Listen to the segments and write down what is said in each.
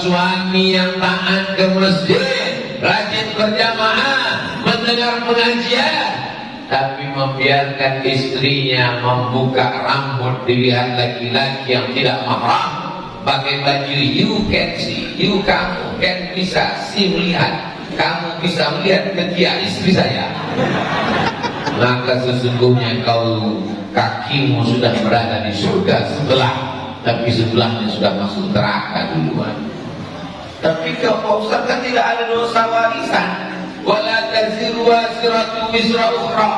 suami yang taat ke masjid, rajin berjamaah, mendengar pengajian, tapi membiarkan istrinya membuka rambut dilihat laki-laki yang tidak mahram, pakai baju you can see, kamu kan bisa melihat, kamu bisa melihat ketiak istri saya, maka sesungguhnya kau kakimu sudah berada di surga sebelah, tapi sebelahnya sudah masuk neraka duluan. Tapi kalau Ustaz kan tidak ada dosa warisan. Wala taziru waziratu wizra ukhra.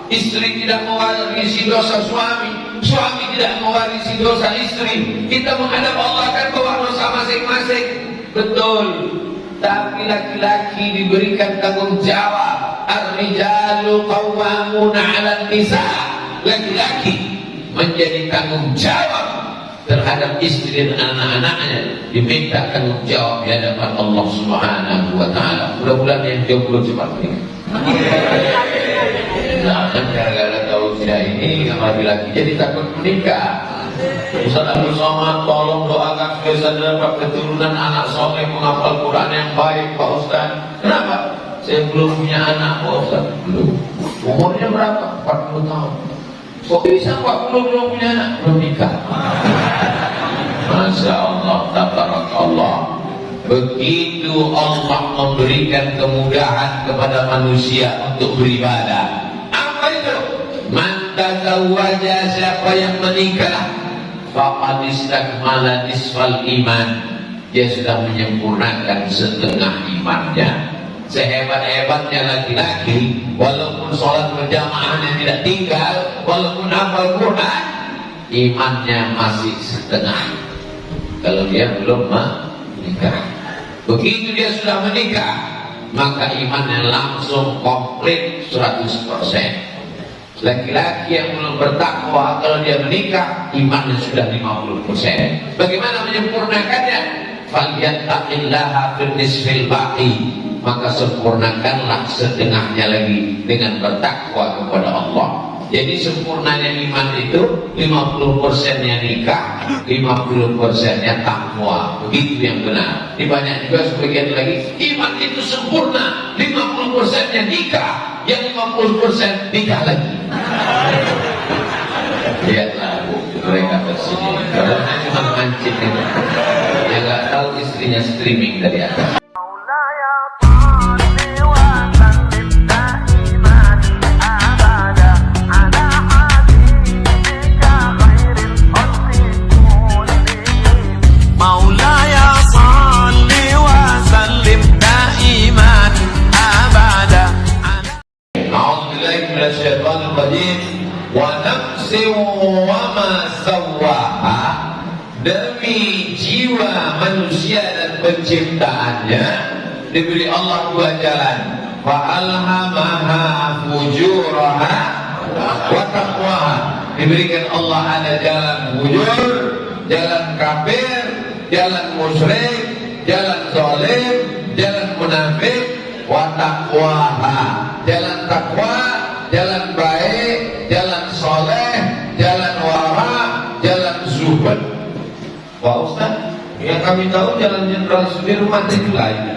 Istri tidak mewarisi dosa suami, suami tidak mewarisi dosa istri. Kita menghadap Allah kan bawa dosa masing-masing. Betul. Tapi laki-laki diberikan tanggung jawab. Ar-rijalu qawwamuna 'alan nisa. Laki-laki menjadi tanggung jawab terhadap istri dan anak-anaknya, diminta tanggung jawab di hadapan Allah Subhanahu wa taala. Mudah-mudahan yang jomblo cepat menikah. Nah, gara-gara tahu tidak ini yang laki-laki jadi takut menikah. Ustaz Abdul Somad, tolong doakan supaya saya dapat keturunan anak soleh menghafal Quran yang baik, Pak Ustaz. Kenapa? Saya belum punya anak, Pak Ustaz. Belum. Umurnya berapa? 40 tahun. Kok bisa 40 belum punya anak? Belum nikah. Masya Allah, tabarakallah. Begitu Allah memberikan kemudahan kepada manusia untuk beribadah. Apa itu? Man tazawwaja, siapa yang menikah, faqad istakmala nisfal iman, dia sudah menyempurnakan setengah imannya. Sehebat-hebatnya laki-laki, walaupun sholat berjamaahnya tidak tinggal, walaupun hafal Quran, imannya masih setengah. Kalau dia belum menikah, begitu dia sudah menikah, maka imannya langsung komplit 100%. Laki-laki yang belum bertakwa, kalau dia menikah, imannya sudah 50%. Bagaimana menyempurnakannya? Falyattaqillaha fil nisfil baqi, maka sempurnakanlah setengahnya lagi dengan bertakwa kepada Allah. Jadi sempurnanya iman itu 50%-nya nikah, 50%-nya takwa. Begitu yang benar. Di banyak juga sebagian lagi, iman itu sempurna, 50%-nya nikah, yang 50% nikah lagi. Lihatlah Bu, mereka tersini. Kalau cuma mancing itu, dia nggak tahu istrinya streaming dari atas. Demi jiwa manusia dan penciptaannya diberi Allah dua jalan, fa'alhamaha fujuraha wa taqwaha. Diberikan Allah ada jalan fujur, jalan kafir, jalan musyrik, jalan zalim, jalan munafik, wa taqwaha, jalan takwa, jalan baik, jalan soleh, jalan wara, jalan zuhud. Pak Ustaz, yang kami tahu jalan Jenderal Sudirman itu lain.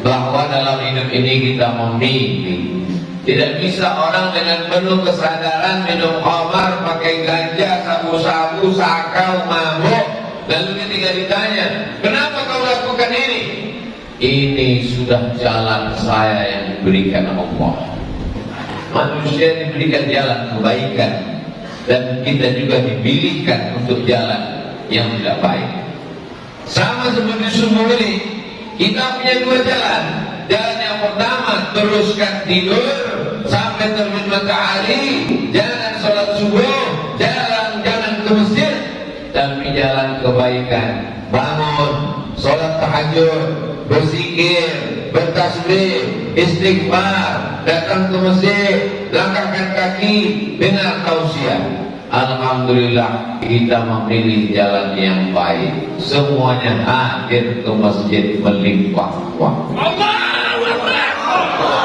Bahwa dalam hidup ini kita memilih. Tidak bisa orang dengan penuh kesadaran minum khamar, pakai ganja, sabu-sabu, sakau, mabuk, lalu ketika ditanya, kenapa kau lakukan ini? Ini sudah jalan saya yang diberikan Allah. Manusia diberikan jalan kebaikan, dan kita juga dipilihkan untuk jalan yang tidak baik. Sama seperti subuh ini, kita punya dua jalan. Jalan yang pertama, teruskan tidur sampai terbit matahari, jalan sholat subuh, jalan ke masjid. Tapi jalan kebaikan, bangun, sholat tahajud, berzikir, bertasbih, istighfar, datang ke masjid, langkahkan kaki, dengar tausiah. Alhamdulillah kita memilih jalan yang baik. Semuanya hadir ke masjid melimpah-limpah.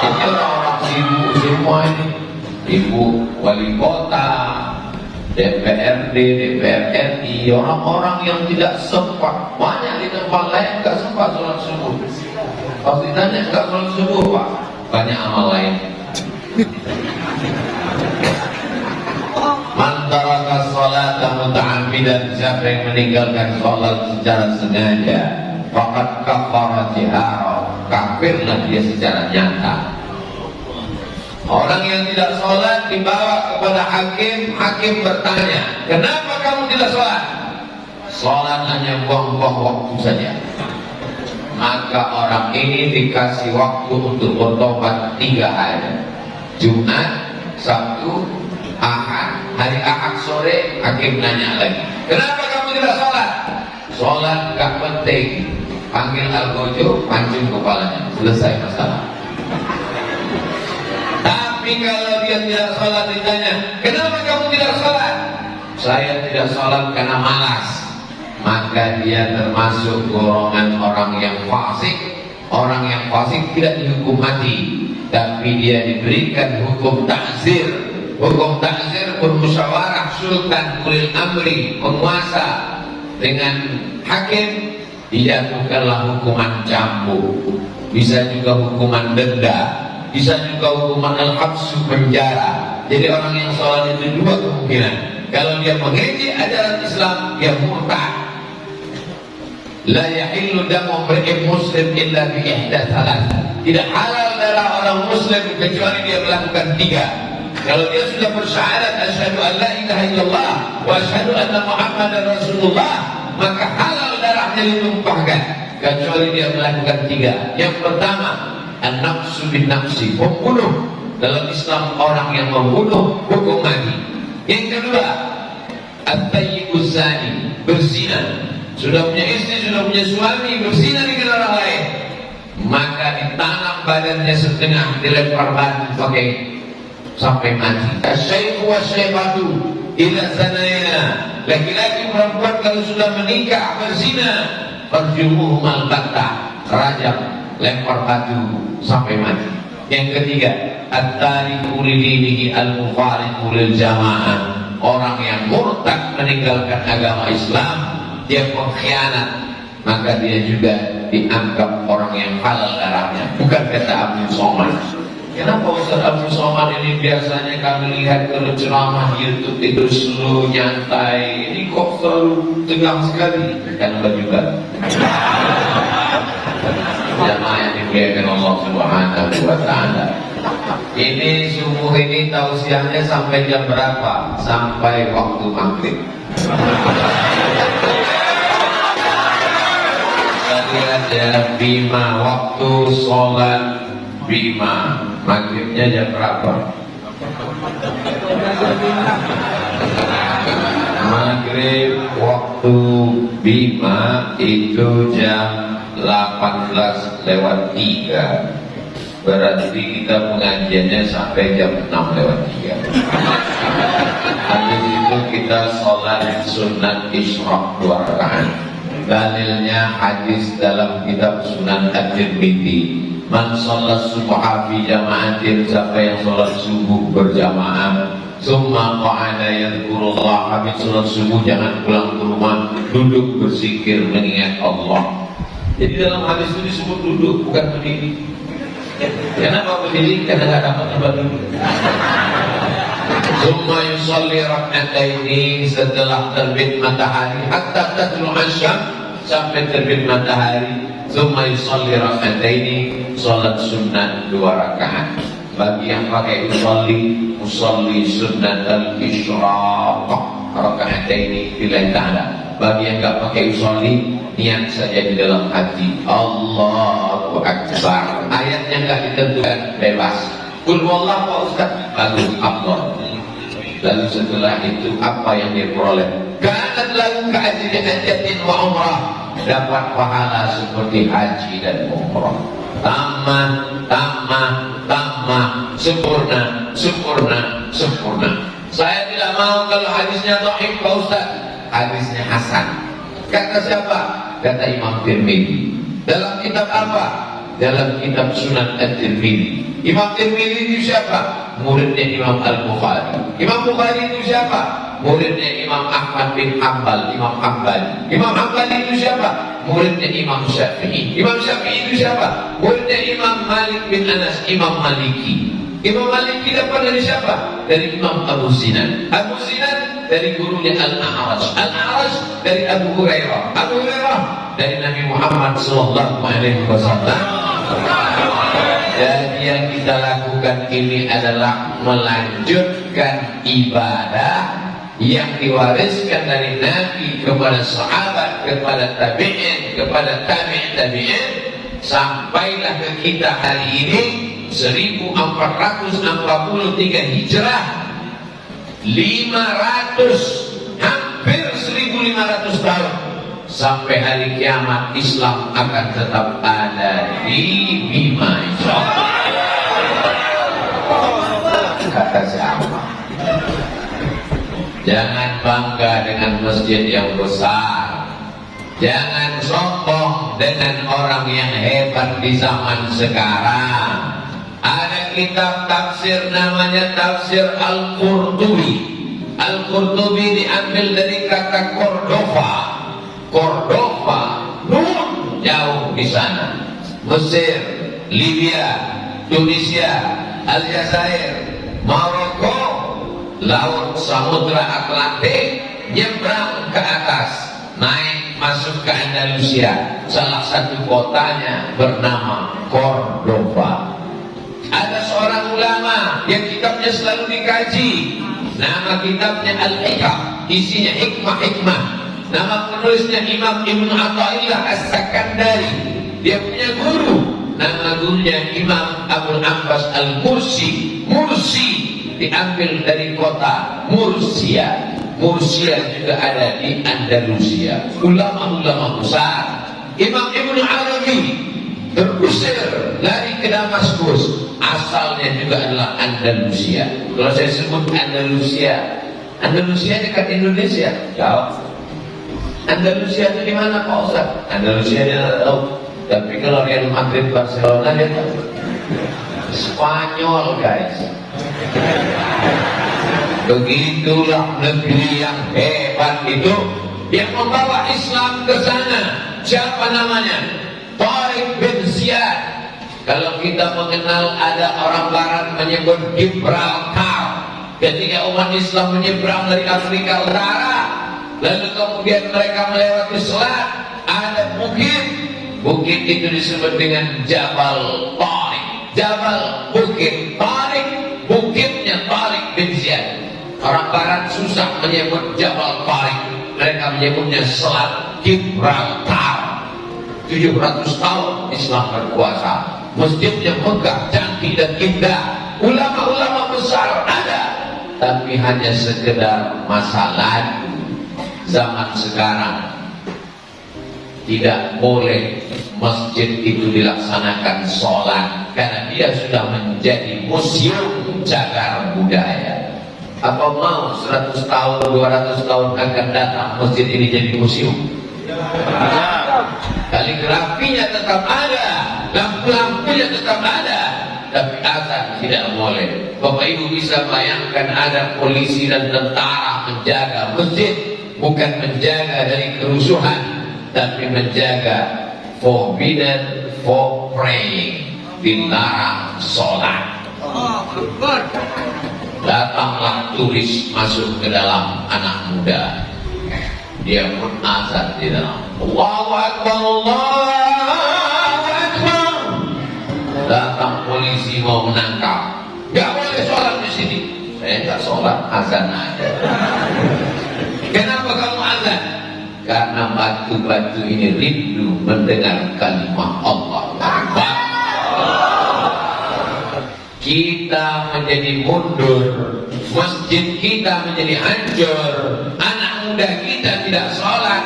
Ini orang-orang sibuk semua ini. Ibu wali kota, DPRD, DPR RI, orang-orang yang tidak sempat, banyak di tempat lain nggak sempat sholat subuh. Pas ditanya nggak sholat subuh Pak, banyak amal lain. Man taraka sholata muta'ammidan, siapa yang meninggalkan sholat secara sengaja, faqad kafara jihara, kafirlah dia secara nyata. Orang yang tidak sholat dibawa kepada hakim, hakim bertanya, kenapa kamu tidak sholat? Sholat hanya buang-buang waktu saja. Maka orang ini dikasih waktu untuk bertobat 3 hari, Jumat, Sabtu, Ahad. Hari Ahad sore hakim nanya lagi, kenapa kamu tidak sholat? Sholat gak penting, panggil algojo, pancung kepalanya, selesai masalah. Tapi kalau dia tidak sholat ditanya, kenapa kamu tidak sholat? Saya tidak sholat karena malas. Maka dia termasuk golongan orang yang fasik. Orang yang fasik tidak dihukum mati, tapi dia diberikan hukum ta'zir. Hukum ta'zir bermusyawarah sultan ulil amri, penguasa dengan hakim, dijatuhkanlah hukuman cambuk, bisa juga hukuman denda, bisa juga hukuman al-habsu, penjara. Jadi orang yang sholat itu 2 kemungkinan. Kalau dia mengejek ajaran Islam, dia murtad. La yahillu damu imri'in muslim illa bi ihda thalath. Tidak halal darah orang muslim kecuali dia melakukan 3. Kalau dia sudah bersyahadat asyhadu an la ilaha illallah wa asyhadu anna muhammadar rasulullah, maka halal darahnya ditumpahkan kecuali dia melakukan 3. Yang pertama, an-nafsu bin nafsi, pembunuh. Dalam Islam orang yang membunuh hukum mati. Yang kedua, at-tayyibuz zani, berzina. Sudah punya istri, sudah punya suami, berzina dengan orang lain, maka ditanam badannya setengah, dilempar batu pakai sampai mati. Asy-syaikhu wasy-syaikatu idza zanaya, laki-laki perempuan kalau sudah menikah berzina, farjumuhum al-battah, rajam, lempar batu sampai mati. Yang ketiga, at-tariku lidinihi al-mufariqu lil jamaah, orang yang murtad meninggalkan agama Islam, dia pengkhianat, maka dia juga dianggap orang yang halal darahnya. Bukan kata Abu Somad. Kenapa Ustaz Abu Somad ini biasanya kami lihat kalau ceramah YouTube itu slow, nyantai, ini kok selalu tegang sekali? Karena juga jamaah yang dimuliakan Allah Subhanahu wa ta'ala. Ini subuh ini tausiahnya sampai jam berapa? Sampai waktu maghrib. Tadi ada bima, waktu sholat bima, maghribnya jam berapa? Maghrib waktu bima itu jam 18:03. Berarti kita pengajiannya sampai jam 6:03. Habis itu kita sholat sunat isyraq 2 rakaat. Dalilnya hadis dalam kitab Sunan At-Tirmidzi, man sholat subha fi jama'atin, siapa yang sholat subuh berjamaah, summa qa'ada yadhkurullah, habis sholat subuh jangan pulang ke rumah, duduk berzikir mengingat Allah. Jadi dalam hadis itu disebut duduk, bukan berdiri. Kenapa berdiri? Karena nggak dapat tempat duduk. Summa yusalli rak'ataini, setelah terbit matahari, hatta tatlu asyam, sampai terbit matahari. Summa yusalli rak'ataini, salat sunnah 2 rakaat. Bagi yang pakai usolli sunnat al-isyraq rak'ataini lillahi ta'ala. Bagi yang nggak pakai usolli, niat saja di dalam hati, Allahu Akbar. Ayatnya nggak ditentukan, bebas. Qul huwallahu Pak Ustaz, bagus, afdal. Lalu setelah itu apa yang diperoleh? Kanat lahu ka'ajri hajjatin wa umrah, dapat pahala seperti haji dan umrah. Tamah, sempurna. Saya tidak mau kalau hadisnya dhaif Pak Ustaz, hadisnya hasan. Kata siapa? Kata Imam Tirmidzi. Dalam kitab apa? Dalam kitab Sunan At-Tirmidzi. Imam Tirmidzi itu siapa? Muridnya Imam Al-Bukhari. Imam Bukhari itu siapa? Muridnya Imam Ahmad bin Hanbal, Imam Hanbal. Imam Hanbal itu siapa? Muridnya Imam Syafi'i. Imam Syafi'i itu siapa? Muridnya Imam Malik bin Anas, Imam Maliki. Imam Maliki dapat dari siapa? Dari Imam Abu Sinan. Abu Sinan dari gurunya Al-A'raj. Al-A'raj dari Abu Hurairah. Abu Hurairah dari Nabi Muhammad SAW. Dan yang kita lakukan ini adalah melanjutkan ibadah yang diwariskan dari Nabi kepada sahabat, kepada tabi'in, kepada tabi'in, sampailah ke kita hari ini 1443 Hijrah, 500, hampir 1500 tahun. Sampai hari kiamat Islam akan tetap ada di Bima, insyaallah. Kata siapa? Jangan bangga dengan masjid yang besar. Jangan sombong dengan orang yang hebat di zaman sekarang. Ada kitab tafsir namanya Tafsir Al-Qurtubi. Al-Qurtubi diambil dari kata Cordova. Cordova, Nur, jauh di sana. Mesir, Libya, Tunisia, Aljazair, Maroko, laut Samudra Atlantik, nyebrang ke atas, naik masuk ke Andalusia. Salah satu kotanya bernama Cordova. Ada seorang ulama yang kitabnya selalu dikaji. Nama kitabnya Al-Hikam, isinya hikmah-hikmah. Nama penulisnya Imam Ibn Athaillah As-Sakandari. Dia punya guru, nama gurunya Imam Abul Abbas Al-Mursi. Mursi diambil dari kota Mursia. Mursia juga ada di Andalusia. Ulama-ulama besar. Imam Ibn Arabi terusir lari ke Damaskus. Asalnya juga adalah Andalusia. Kalau saya sebut Andalusia, Andalusia dekat Indonesia, jauh. Andalusia itu di mana Pak Ustaz? Andalusia dia tidak tahu. Tapi kalau Real Madrid, Barcelona dia tahu. Spanyol guys. Begitulah negeri yang hebat itu, yang membawa Islam ke sana. Siapa namanya? Tariq bin Ziyad. Kalau kita mengenal ada orang Barat menyebut Gibraltar. Ketika umat Islam menyeberang dari Afrika Utara, lalu kemudian mereka melewati selat, ada bukit. Bukit itu disebut dengan Jabal Tariq. Jabal Bukit Tariq, bukitnya Tariq bin Ziyad. Orang Barat susah menyebut Jabal Tariq, mereka menyebutnya selat Gibraltar. 700 tahun Islam berkuasa. Masjidnya megah, cantik dan indah. Ulama-ulama besar ada, tapi hanya sekedar masa lalu. Zaman sekarang tidak boleh masjid itu dilaksanakan sholat karena dia sudah menjadi museum cagar budaya. Apa mau 100 tahun, 200 tahun akan datang masjid ini jadi museum? Kaligrafinya tetap ada, lampu-lampunya tetap ada, tapi azan tidak boleh. Bapak Ibu bisa bayangkan ada polisi dan tentara menjaga masjid, bukan menjaga dari kerusuhan, tapi menjaga forbidden for praying, dilarang sholat. Datanglah turis masuk ke dalam anak muda, dia pun azan di dalam. Allahu Akbar, Allahu Akbar. Datang polisi mau menangkap, nggak boleh sholat di sini. Saya nggak sholat, azan aja. Kenapa kamu azan? Karena batu-batu ini rindu mendengar kalimat Allah Akbar. Kita menjadi mundur, masjid kita menjadi hancur, anak muda kita tidak sholat.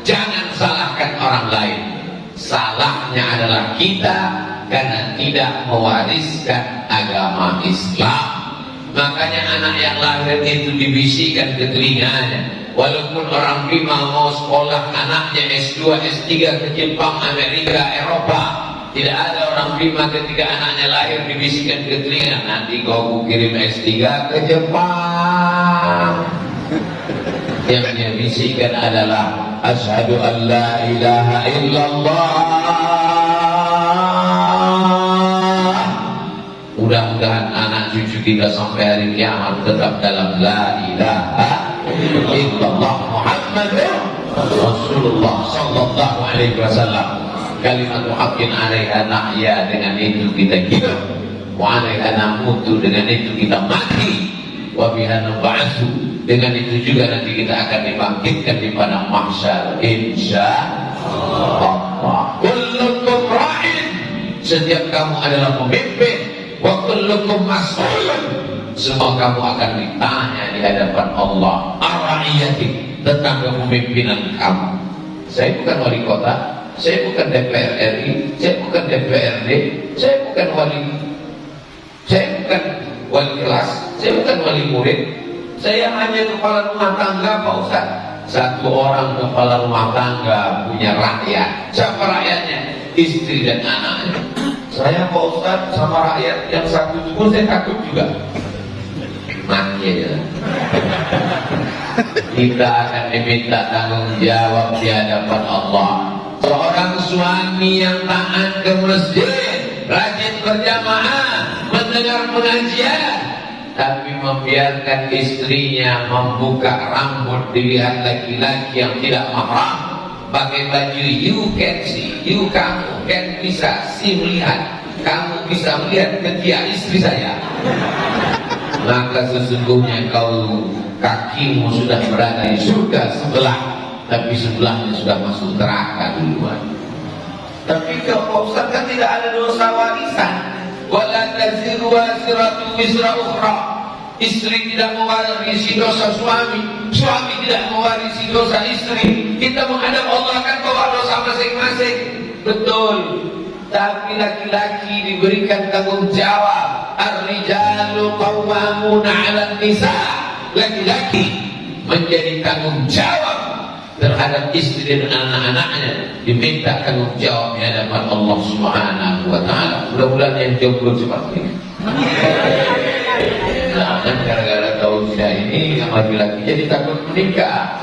Jangan salahkan orang lain, salahnya adalah kita karena tidak mewariskan agama Islam. Makanya anak yang lahir itu dibisikkan ke telinganya. Walaupun orang Bima mau sekolah anaknya S2, S3 ke Jepang, Amerika, Eropa, tidak ada orang Bima ketika anaknya lahir dibisikkan ke telinga, nanti kau kirim S3 ke Jepang. yang dia bisikan adalah asyhadu an la ilaha illallah. Mudah-mudahan anak cucu kita sampai hari kiamat tetap dalam la ilaha illallah Muhammadur Rasulullah sallallahu alaihi wasallam. Kalimat haqqin 'alaiha nahya, dengan itu kita hidup, wa 'alaiha namutu, dengan itu kita mati, wa biha nub'atsu, dengan itu juga nanti kita akan dibangkitkan di padang mahsyar insyaallah. Kullukum ra'in, setiap kamu adalah pemimpin, wa kullukum mas'ulun, semua kamu akan ditanya di hadapan Allah ar-ra'iyati, tentang kepemimpinan kamu. Saya bukan wali kota, saya bukan DPR RI, saya bukan DPRD, saya bukan wali kelas, saya bukan wali murid, saya hanya kepala rumah tangga Pak Ustaz. Satu orang kepala rumah tangga punya rakyat. Siapa rakyatnya? Istri dan anaknya. Saya Pak Ustaz sama rakyat yang satu itu pun saya takut juga. Mati aja. Kita akan diminta tanggung jawab di hadapan Allah. Seorang suami yang taat ke masjid, rajin berjamaah, mendengar pengajian, tapi membiarkan istrinya membuka rambut dilihat laki-laki yang tidak mahram, pakai baju you can see, kamu kan bisa melihat, kamu bisa melihat ketiak istri saya, maka sesungguhnya kakimu sudah berada di surga sebelah, tapi sebelahnya sudah masuk neraka duluan. Tapi kalau Ustaz kan tidak ada dosa warisan. Wala taziru waziratu wizra ukhra. Istri tidak mewarisi dosa suami, suami tidak mewarisi dosa istri. Kita menghadap Allah kan bawa dosa masing-masing. Betul. Tapi laki-laki diberikan tanggung jawab. Ar-rijalu qawwamuna 'alan nisa. Laki-laki menjadi tanggung jawab terhadap istri dan anak-anaknya, diminta tanggung jawab di hadapan Allah Subhanahu wa taala. Mudah-mudahan yang jomblo cepat ini. Jangan gara-gara tausiah ini yang laki-laki jadi takut menikah.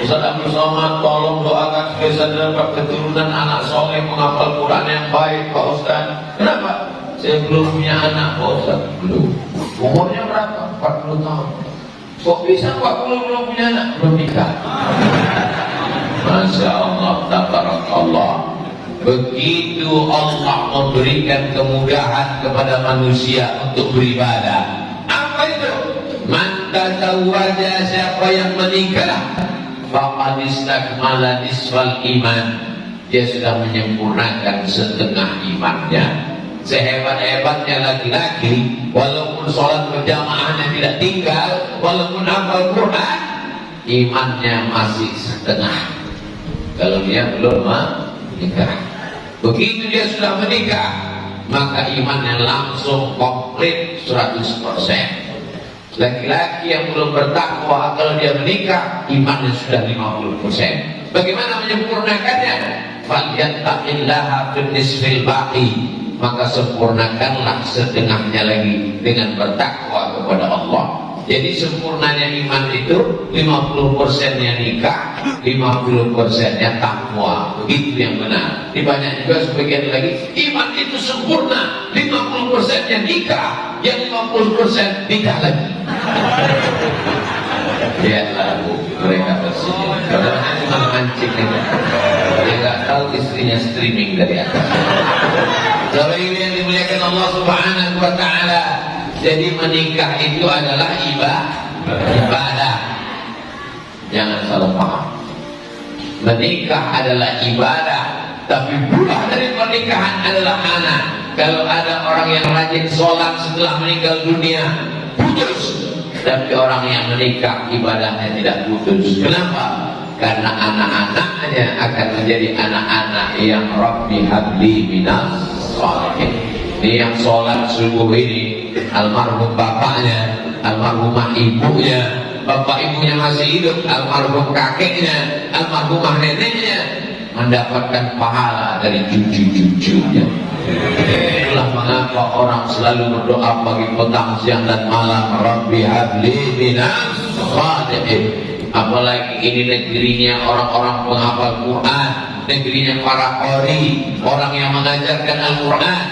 Ustaz Abdul Somad, tolong doakan supaya saya dapat keturunan anak soleh menghafal Quran yang baik Pak Ustaz. Kenapa? Saya belum punya anak Pak Ustaz. Belum. Umurnya berapa? 40 tahun. Kok bisa 40 belum punya anak? Belum nikah. Masya Allah, tabarakallah. Begitu Allah memberikan kemudahan kepada manusia untuk beribadah. Apa itu? Man tazawwaja, siapa yang menikah, faqad istakmala nisfal iman, dia sudah menyempurnakan setengah imannya. Sehebat-hebatnya laki-laki, walaupun sholat berjamaahnya tidak tinggal, walaupun hafal Quran, imannya masih setengah. Kalau dia belum menikah, begitu dia sudah menikah, maka imannya langsung komplit 100%. Laki-laki yang belum bertakwa, kalau dia menikah, imannya sudah 50%. Bagaimana menyempurnakannya? Falyattaqillaha fin nisfil baqi, maka sempurnakanlah setengahnya lagi dengan bertakwa kepada Allah. Jadi sempurnanya iman itu 50%-nya nikah, 50%-nya takwa. Begitu yang benar. Di banyak juga sebagian lagi, iman itu sempurna, 50%-nya nikah, yang 50% nikah lagi. Lihatlah Bu, mereka tersenyum. Padahal cuma mancing aja. Dia nggak tahu istrinya streaming dari atas. Saudara yang dimuliakan Allah Subhanahu wa taala. Jadi menikah itu adalah ibadah. Jangan salah paham. Menikah adalah ibadah, tapi buah dari pernikahan adalah anak. Kalau ada orang yang rajin sholat setelah meninggal dunia, putus. Tapi orang yang menikah ibadahnya tidak putus. Kenapa? Karena anak-anaknya akan menjadi anak-anak yang Rabbi habli minas sholihin. Ini yang sholat subuh ini, almarhum bapaknya, almarhumah ibunya, bapak ibunya masih hidup, almarhum kakeknya, almarhumah neneknya, mendapatkan pahala dari cucu-cucunya. Itulah mengapa orang selalu berdoa pagi, petang, siang dan malam, Rabbi habli minas sholihin. Apalagi ini negerinya orang-orang penghafal Quran, negerinya para qari, orang yang mengajarkan Al-Quran.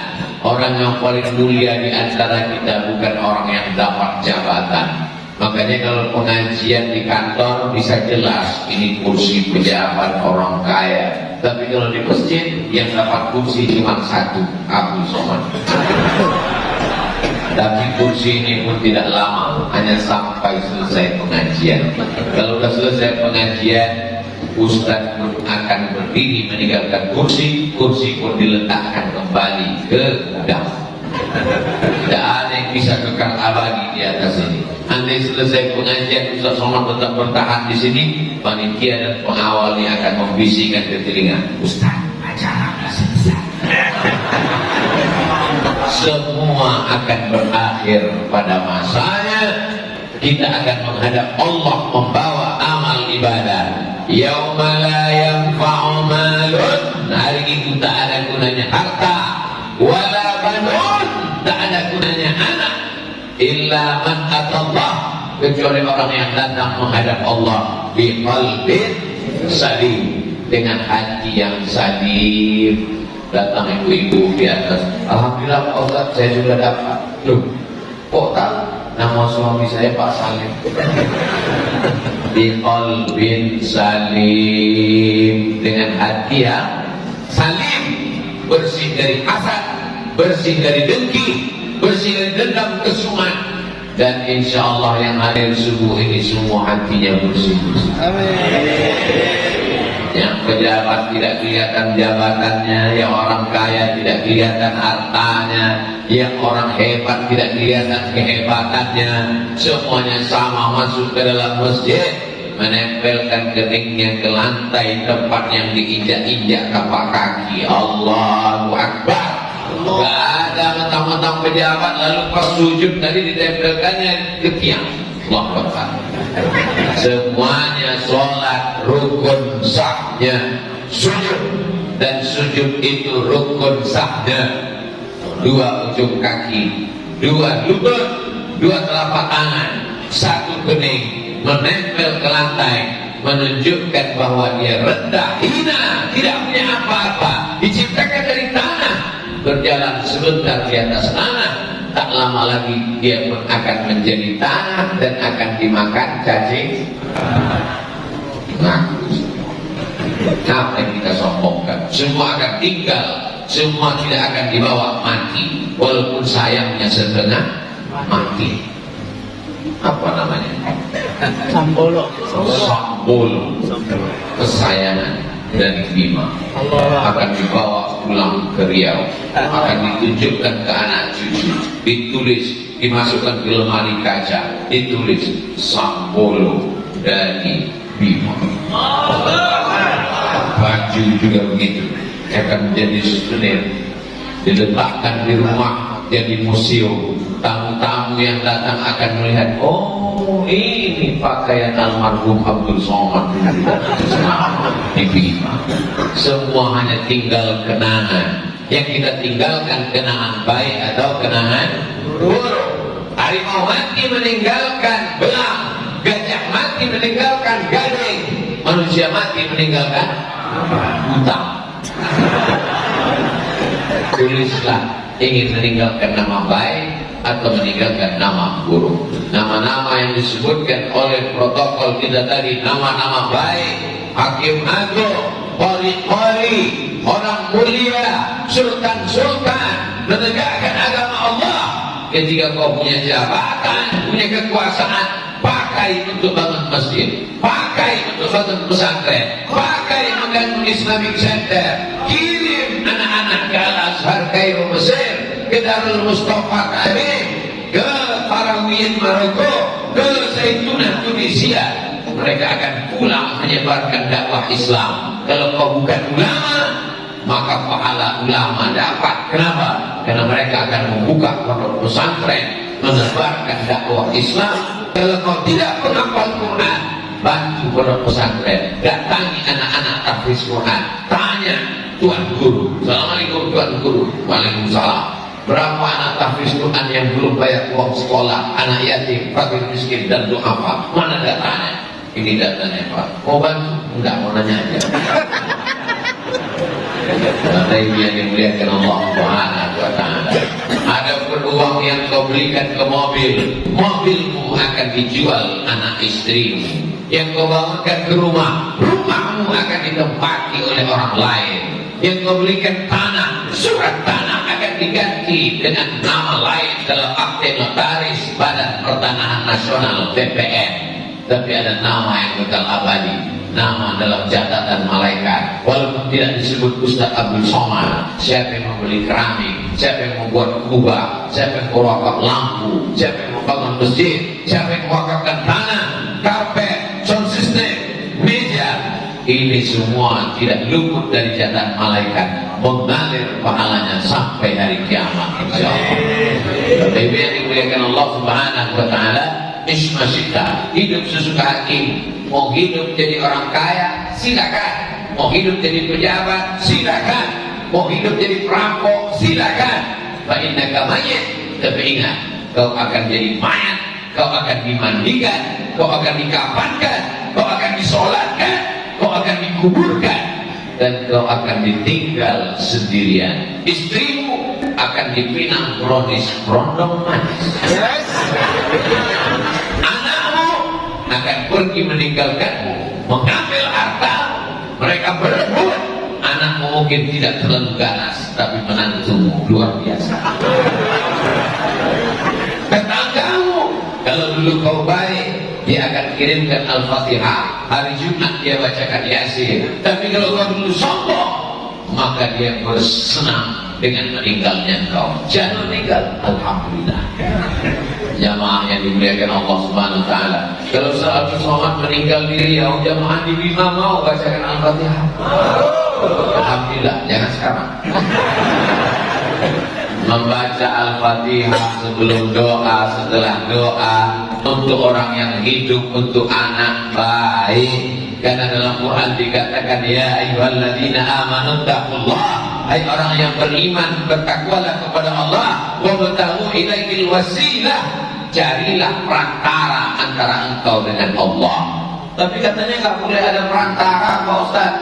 Orang yang paling mulia di antara kita bukan orang yang dapat jabatan. Makanya kalau pengajian di kantor bisa jelas ini kursi pejabat orang kaya. Tapi kalau di masjid yang dapat kursi cuma satu, Abu Somad. Tapi kursi ini pun tidak lama, hanya sampai selesai pengajian. Kalau sudah selesai pengajian, Ustaz pun akan berdiri meninggalkan kursi, kursi pun diletakkan kembali ke gudang. Tidak ada yang bisa kekal abadi di atas ini. Andai selesai pengajian Ustaz Somad tetap bertahan di sini, panitia dan pengawalnya akan membisikkan ke telinga, Ustaz, acara sudah selesai. Semua akan berakhir pada masanya. Kita akan menghadap Allah membawa amal ibadah. Yauma la yanfa'u malun, hari itu tak ada gunanya harta, wala banun, tak ada gunanya anak, illa man atallah, kecuali orang yang datang menghadap Allah biqalbin salim, dengan hati yang salim. Datang ibu-ibu di atas, alhamdulillah Pak Ustaz, saya sudah dapat. Loh, kok tahu? Nama suami saya Pak Salim. Biqalbin salim, dengan hati yang salim, bersih dari hasad, bersih dari dengki, bersih dari dendam kesumat. Dan insya Allah yang hadir subuh ini semua hatinya bersih. Amin. Yang pejabat tidak kelihatan jabatannya, yang orang kaya tidak kelihatan hartanya, yang orang hebat tidak kelihatan kehebatannya, semuanya sama masuk ke dalam masjid, menempelkan keningnya ke lantai tempat yang diinjak-injak tapak kaki. Allahu Akbar. Gak ada mentang-mentang pejabat lalu pas sujud tadi ditempelkannya ke tiang. Allahu Akbar. Semuanya sholat rukun sahnya sujud, dan sujud itu rukun sahnya dua ujung kaki, dua lutut, dua telapak tangan, satu kening menempel ke lantai, menunjukkan bahwa dia rendah, hina, tidak punya apa-apa, diciptakan dari tanah, berjalan sebentar di atas tanah. Tak lama lagi dia pun akan menjadi tanah dan akan dimakan cacing. Apa yang kita sombongkan? Semua akan tinggal, semua tidak akan dibawa mati, walaupun sayangnya setengah mati. Apa namanya? Sambolo. Sambolo, kesayangan dari Bima akan dibawa pulang ke Riau, akan ditunjukkan ke anak cucu, ditulis, dimasukkan ke lemari kaca, ditulis Sambolo dari Bima. Baju juga begitu, akan menjadi souvenir, diletakkan di rumah jadi museum. Tamu-tamu yang datang akan melihat, oh ini pakaian almarhum Abdul Somad di Bima. Semua hanya tinggal kenangan. Yang kita tinggalkan kenangan baik atau kenangan buruk. Harimau mati meninggalkan belang, gajah mati meninggalkan gading, manusia mati meninggalkan hutang. Tulislah, ingin meninggalkan nama baik atau meninggalkan nama buruk. Nama-nama yang disebutkan oleh protokol kita tadi, nama-nama baik, hakim agung, qari-qari, orang mulia, sultan-sultan, menegakkan agama Allah. Ketika kau punya jabatan, punya kekuasaan, pakai untuk bangun masjid, pakai untuk bangun pesantren, pakai membangun Islamic Center, kirim anak-anak ke Al-Azhar Kairo Mesir, ke Darul Mustafa Karim, ke Parawiyin Maroko, ke Zaitunah Tunisia. Mereka akan pulang menyebarkan dakwah Islam. Kalau kau bukan ulama, maka pahala ulama dapat. Kenapa? Karena mereka akan membuka pondok pesantren, menebarkan dakwah Islam. Kalau kau tidak penghafal Quran, bantu pondok pesantren, datangi anak-anak tahfiz Quran, tanya Tuan Guru, Assalamualaikum Tuan Guru. Waalaikumsalam. Berapa anak tahfiz Quran yang belum bayar uang sekolah, anak yatim, fakir miskin dan duafa? Mana datanya? Ini datanya Pak, mau bantu? Enggak, mau nanya aja. Karena ini yang dimuliakan Allah Subhanahu wa ta'ala. Ada uang yang kau belikan ke mobil, mobilmu akan dijual anak istrimu. Yang kau bawakan ke rumah, rumahmu akan ditempati oleh orang lain. Yang kau belikan tanah, surat tanah akan diganti dengan nama lain dalam akte notaris Badan Pertanahan Nasional BPN. Tapi ada nama yang kekal abadi, nama dalam catatan malaikat. Walaupun tidak disebut Ustaz Abdul Somad, siapa yang membeli keramik, siapa yang membuat kubah, siapa yang merokok lampu, siapa yang membangun masjid, siapa yang mewakafkan tanah, karpet, sound system, meja, ini semua tidak luput dari catatan malaikat, mengalir pahalanya sampai hari kiamat insyaallah. Tapi yang dimuliakan Allah Subhanahu wa ta'ala, ismasyita, hidup sesuka hati. Mau hidup jadi orang kaya, silakan. Mau hidup jadi pejabat, silakan. Mau hidup jadi perampok, silakan. Fa innaka mayyit, tapi ingat, kau akan jadi mayat, kau akan dimandikan, kau akan dikafankan, kau akan disolatkan, kau akan dikuburkan, dan kau akan ditinggal sendirian. Istrimu akan dipinang brownies berondong manis. Yes. Anakmu akan pergi meninggalkanmu, mengambil harta, mereka berebut. Anakmu mungkin tidak terlalu ganas, tapi menantumu luar biasa. Tetanggamu, kalau dulu kau baik, dia akan kirimkan Al-Fatihah. Hari Jumat dia bacakan Yasin. Tapi kalau kau dulu sombong, maka dia bersenang dengan meninggalnya kau. Jangan meninggal, alhamdulillah. Jamaah yang dimuliakan Allah Subhanahu wa ta'ala, kalau saat sholat meninggal di Riau, jamaah di Bima mau bacakan Al-Fatihah? Alhamdulillah, jangan sekarang. Membaca Al-Fatihah sebelum doa, setelah doa, untuk orang yang hidup, untuk anak baik. Karena dalam Quran dikatakan, ya ayyuhalladzina amanu taqullah, hai orang yang beriman, bertakwalah kepada Allah, wabtaghu ilaihil wasilah, carilah perantara antara engkau dengan Allah. Tapi katanya nggak boleh ada perantara, Pak Ustaz.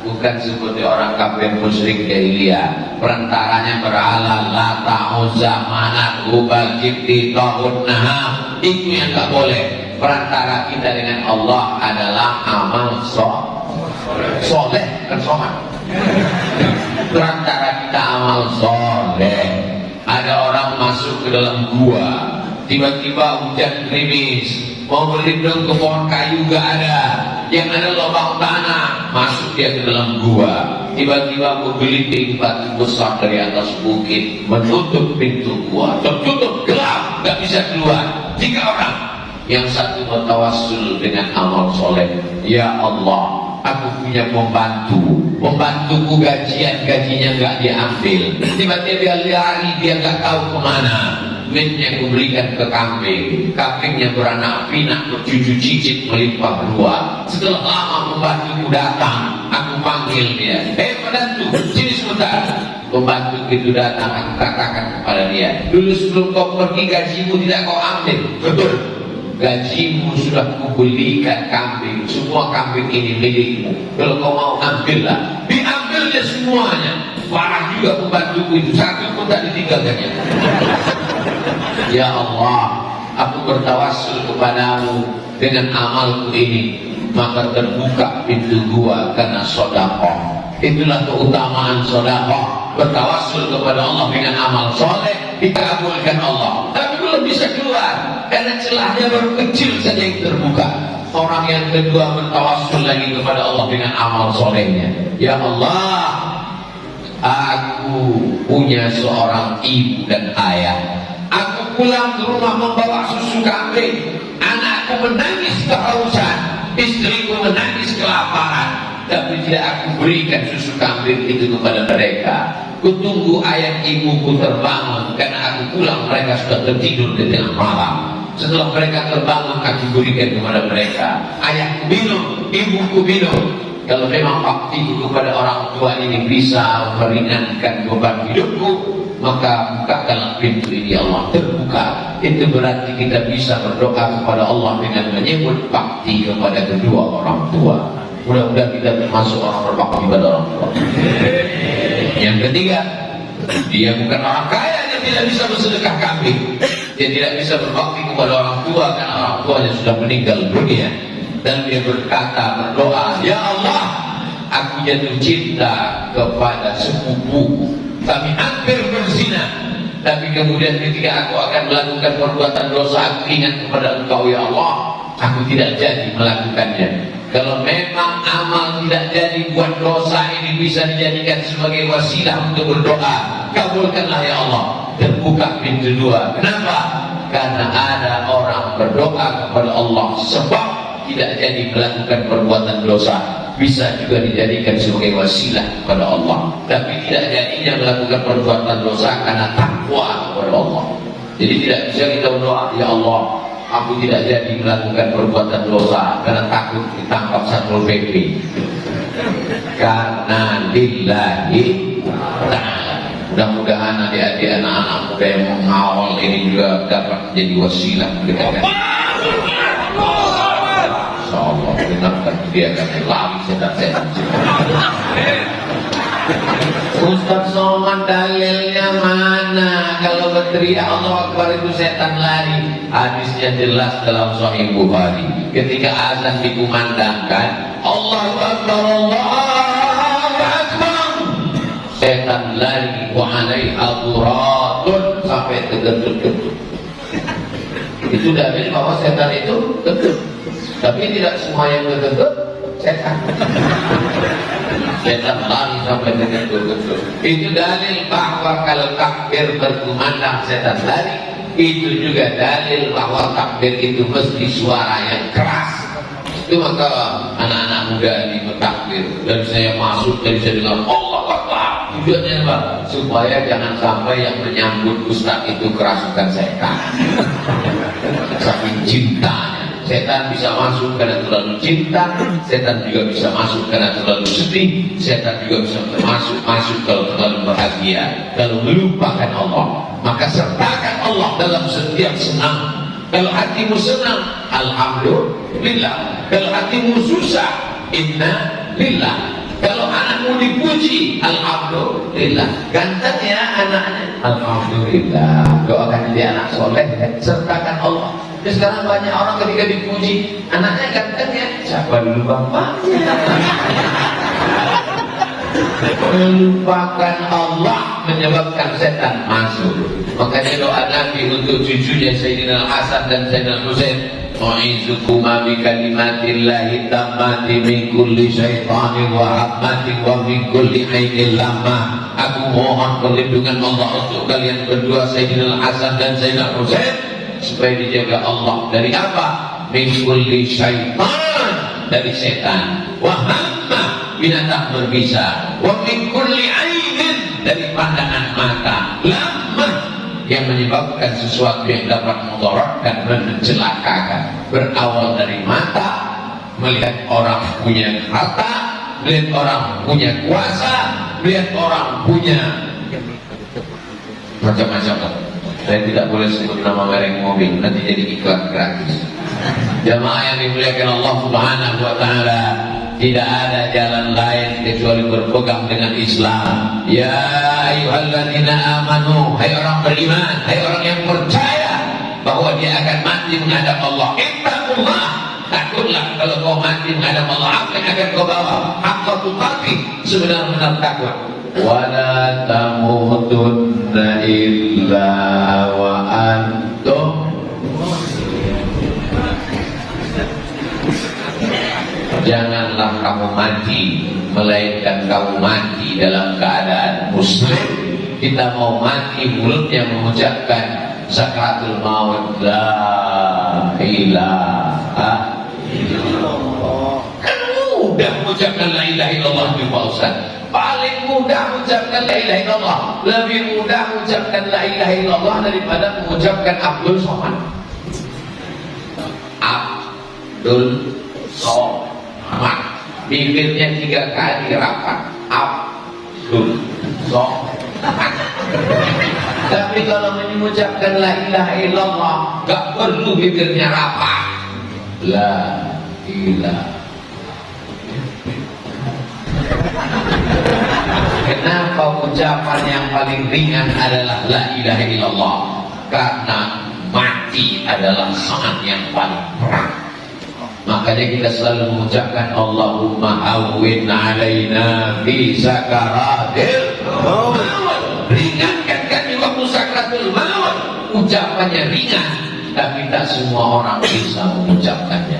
Bukan seperti orang kafir musyrik jahiliyah, perantaranya berhala Lata, Uzza, Manat, Hubal, Jibti, Taghut, Naham. Itu yang nggak boleh. Perantara kita dengan Allah adalah amal soleh, kan somat. Perantara kita amal soleh. Ada orang masuk ke dalam gua, tiba-tiba hujan gerimis, mau berlindung ke pohon kayu gak ada, yang ada lubang tanah, masuk dia ke dalam gua. Tiba-tiba menggelitik batu besar dari atas bukit, menutup pintu gua, tertutup gelap, gak bisa keluar. 3 orang, yang satu bertawassul dengan amal soleh. Ya Allah, aku punya pembantuku gajinya gak diambil. Tiba-tiba dia lari, dia gak tahu kemana. Duitnya aku berikan ke kambingnya beranak pinak, bercucu cicit, melimpah ruah. Setelah lama pembantuku datang, aku panggil dia, pembantu, sini sebentar. Pembantu itu datang, aku katakan kepada dia, dulu sebelum kau pergi gajimu tidak kau ambil. Betul, gajimu sudah kubelikan kambing, semua kambing ini milikmu. Kalau kau mau ambillah. Diambilnya semuanya. Parah juga pembantuku itu, satu pun tak ditinggalkannya. Ya Allah, aku bertawassul kepadamu dengan amalku ini, maka terbuka pintu gua karena sedekah. Itulah keutamaan sedekah, bertawassul kepada Allah dengan amal soleh, dikabulkan Allah. Tapi belum bisa keluar karena celahnya baru kecil saja yang terbuka. Orang yang kedua bertawassul lagi kepada Allah dengan amal solehnya. Ya Allah, aku punya seorang ibu dan ayah. Aku pulang ke rumah membawa susu kambing. Anakku menangis kehausan, istriku menangis kelaparan. Tapi tidak aku berikan susu kambing itu kepada mereka. Kutunggu ayah ibuku terbangun, karena aku pulang mereka sudah tertidur di tengah malam. Setelah mereka terbangun, aku berikan kepada mereka. Ayahku minum, ibuku minum. Kalau memang baktiku kepada orang tua ini bisa meringankan beban hidupku, maka bukakanlah pintu ini ya Allah. Terbuka, itu berarti kita bisa berdoa kepada Allah dengan menyebut bakti kepada kedua orang tua. Mudah-mudahan kita termasuk orang berbakti pada orang tua. Yang ketiga, dia bukan orang kaya, dia tidak bisa bersedekah kambing, dia tidak bisa berbakti kepada orang tua karena orang tuanya sudah meninggal dunia. Dan dia berdoa, ya Allah, aku jatuh cinta kepada sepupuku, kami hampir berzina, tapi kemudian ketika aku akan melakukan perbuatan dosa, aku ingat kepada Engkau ya Allah, aku tidak jadi melakukannya. Kalau memang amal tidak jadi buat dosa ini bisa dijadikan sebagai wasilah untuk berdoa, kabulkanlah ya Allah. Terbuka pintu dua. Kenapa? Karena ada orang berdoa kepada Allah sebab tidak jadi melakukan perbuatan dosa, bisa juga dijadikan sebagai wasilah kepada Allah. Tapi tidak jadinya melakukan perbuatan dosa karena takwa kepada Allah. Jadi tidak bisa kita berdoa, ya Allah, aku tidak jadi melakukan perbuatan dosa karena takut ditangkap Satpol PP. Karena lillahi ta'ala. Mudah-mudahan adik-adik anak-anak muda yang mengawal ini juga dapat menjadi wasilah mereka. Insyaallah dengarkan dia akan lari setan-setan. Ustaz Somad dalilnya mana? Kalau berteriak Allah Akbar itu setan lari. Hadisnya jelas dalam Sahih Bukhari. Ketika azan dikumandangkan, Allahu Akbar, Allahu Akbar, setan lari wa alaiha duratun sampai tergedut-gedut. Itu dalil bahwa setan itu gedut. Tapi tidak semua yang gedut setan. Setan lari sampai tergedut-gedut. Itu dalil bahwa kalau takbir berkumandang setan lari. Itu juga dalil bahwa takbir itu mesti suara yang keras. Itu maka anak-anak muda ini bertakbir. Dan saya masuk, dan saya dengar Allah Akbar. Tujuannya apa? Supaya jangan sampai yang menyambut ustaz itu kerasukan setan. Saking cintanya. Setan bisa masuk karena terlalu cinta, setan juga bisa masuk karena terlalu sedih, setan juga bisa masuk kalau terlalu bahagia, kalau melupakan Allah. Maka sertakan Allah dalam setiap senang. Kalau hatimu senang, alhamdulillah. Kalau hatimu susah, inna lillah. Kalau anakmu dipuji, alhamdulillah. Ganteng ya anaknya, alhamdulillah. Doakan dia anak soleh, sertakan Allah. Jadi sekarang banyak orang ketika dipuji, anaknya ganteng ya, siapa dulu bapaknya? Melupakan Allah menyebabkan setan masuk. Makanya doa Nabi untuk cucunya Sayyidina Hasan dan Sayyidina Husain, Mu'izukuma bi kalimatillahi tammati min kulli syaitanin wa hammatin wa min kulli ainin lamma. Aku mohon perlindungan Allah untuk kalian berdua Sayyidina Hasan dan Sayyidina Husain, supaya dijaga Allah dari apa? Min kulli syaitan, dari setan, wa hamma, binatang berbisa, wa min kulli ainin, dari pandangan mata, lamma, yang menyebabkan sesuatu yang dapat mudaratkan dan mencelakakan. Berawal dari mata, melihat orang punya harta, melihat orang punya kuasa, melihat orang punya macam-macam. Saya tidak boleh sebut nama merek mobil, nanti jadi iklan gratis. Jamaah yang dimuliakan Allah Subhanahu wa taala, tidak ada jalan lain kecuali berpegang dengan Islam. Ya ayyuhalladzina amanu, hai orang beriman, hai orang yang percaya bahwa dia akan mati menghadap Allah. Ittaqullah, takutlah kalau kau mati menghadap Allah. Apa yang akan kau bawa? Haqqa tuqatih, sebenar-benar takwa. Wala tamutunna illa wa antum, janganlah kamu mati melainkan kamu mati dalam keadaan muslim. Kita mau mati mulutnya mengucapkan sakaratul maut, la ilaha illallah. Kan mudah mengucapkan la ilaha illallah itu Pak Ustaz. Paling mudah mengucapkan la ilaha illallah. Lebih mudah mengucapkan la ilaha illallah daripada mengucapkan Abdul Somad. Abdul Somad, bibirnya 3 kali rapat. Abdul Somad. Tapi kalau mengucapkan la ilaha illallah, gak perlu bibirnya rapat. La ilaha. Kenapa ucapan yang paling ringan adalah la ilaha illallah? Karena mati adalah sangat yang paling berat. Makanya kita selalu mengucapkan Allahumma hawwin alaina fi sakaratil maut. Ringankan kami waktu sakaratul maut. Ucapannya ringan, tapi tak semua orang bisa mengucapkannya.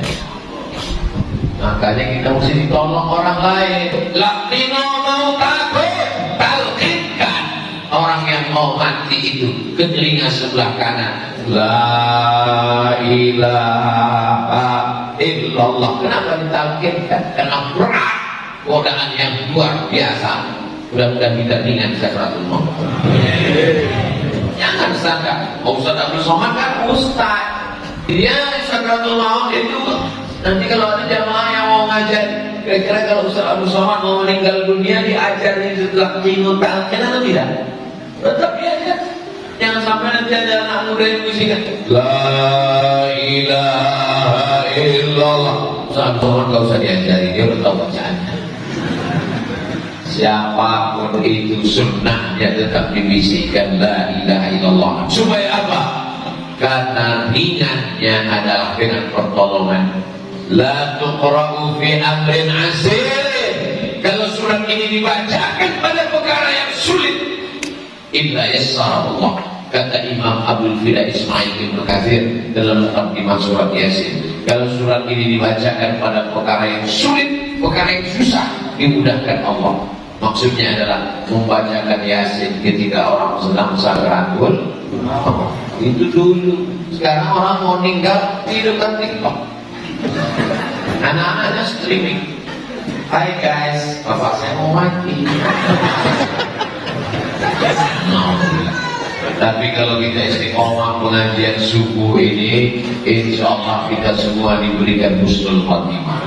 Makanya kita mesti ditolong orang lain. Laqino mau takut, talqinkan orang yang mau mati itu ke telinga sebelah kanan. La ilaha illallah. Kenapa ditalqinkan? Karena berat, godaan yang luar biasa. Mudah-mudahan kita ringan sakaratul maut. Jangan sangka, Ustaz Abdul Somad kan ustaz. Dia sakaratul maut itu. Nanti kalau ada jamaah yang mau ngajar, kira-kira kalau Ustaz Abdul Somad mau meninggal dunia diajarnya setelah qiyamul talqin atau tidak? Tetap diajar. Jangan sampai nanti ada anak muda yang musikan la ilaha illallah. Ustaz Abdul Somad gak usah diajari, dia udah tahu bacaannya. Siapapun itu sunnahnya tetap dibisikkan la ilaha illallah. Supaya apa? Karena ringannya adalah dengan pertolongan. La tuqra'u fi amrin asir. Kalau surat ini dibacakan pada perkara yang sulit, illa yassarallah. Kata Imam Abdul Fida Ismail bin Katsir dalam muqaddimah surat Yasin. Kalau surat ini dibacakan pada perkara yang sulit, perkara yang susah, dimudahkan Allah. Maksudnya adalah membacakan Yasin ketika orang sedang sakaratul maut. Itu dulu. Sekarang orang mau meninggal di depan TikTok. Anak-anaknya streaming. Hai guys, bapak saya mau mati. Tapi kalau kita istiqomah pengajian subuh ini, insya Allah kita semua diberikan husnul khotimah.